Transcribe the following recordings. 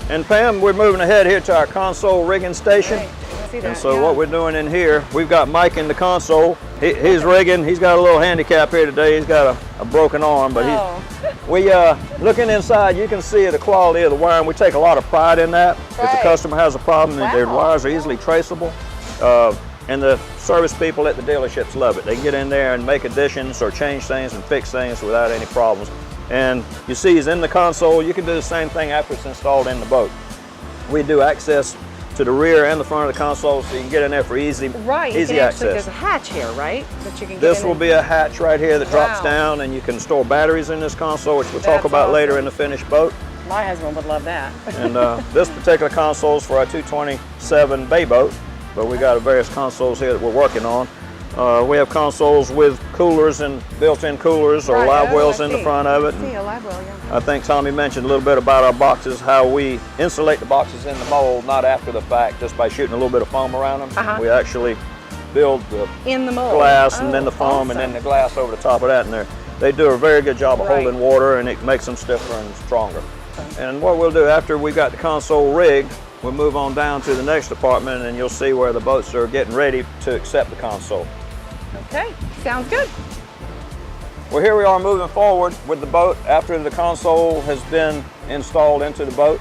And Pam, we're moving ahead here to our console rigging station. Right. I see that, And so yeah. what we're doing in here, we've got Mike in the console. He's rigging. He's got a little handicap here today. He's got a broken arm, but looking inside, you can see the quality of the wiring. We take a lot of pride in that. If the customer has a problem, their wires are easily traceable. And the service people at the dealerships love it. They can get in there and make additions or change things and fix things without any problems. And you see he's in the console. You can do the same thing after it's installed in the boat. We do access to the rear and the front of the console, so you can get in there for easy access. There's a hatch here, right? That you can get This will be a hatch right here that drops down, and you can store batteries in this console, which we'll talk about later in the finished boat. My husband would love that. And this particular console is for our 227 bay boat, but we got various consoles here that we're working on. We have consoles with coolers and built-in coolers or live wells in the front of it. I see a live well, yeah. I think Tommy mentioned a little bit about our boxes, how we insulate the boxes in the mold, not after the fact, just by shooting a little bit of foam around them. We actually build the glass and then the foam and then the glass over the top of that. And they do a very good job of holding water, and it makes them stiffer and stronger. And what we'll do after we've got the console rigged, we'll move on down to the next department, and you'll see where the boats are getting ready to accept the console. Okay, sounds good. Well, here we are moving forward with the boat after the console has been installed into the boat.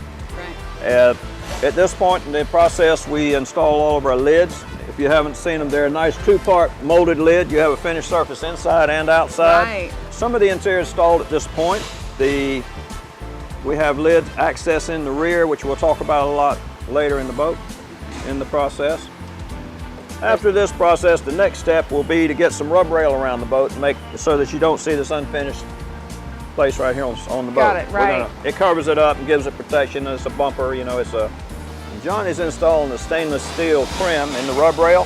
At this point in the process, we install all of our lids. If you haven't seen them, they're a nice two-part molded lid. You have a finished surface inside and outside. Some of the interior is installed at this point. We have lid access in the rear, which we'll talk about a lot later in the boat, in the process. After this process, the next step will be to get some rub rail around the boat and make so that you don't see this unfinished place right here on the boat. Got it, right. It covers it up and gives it protection. It's a bumper, you know, Johnny's installing the stainless steel trim in the rub rail.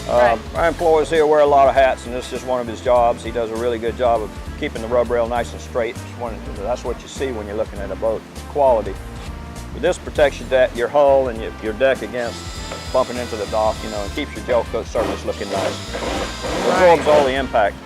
Our employees here wear a lot of hats, and this is just one of his jobs. He does a really good job of keeping the rub rail nice and straight. That's what you see when you're looking at a boat quality. But this protects your hull and your deck against bumping into the dock, you know, and keeps your gel coat surface looking nice. It absorbs all the impact.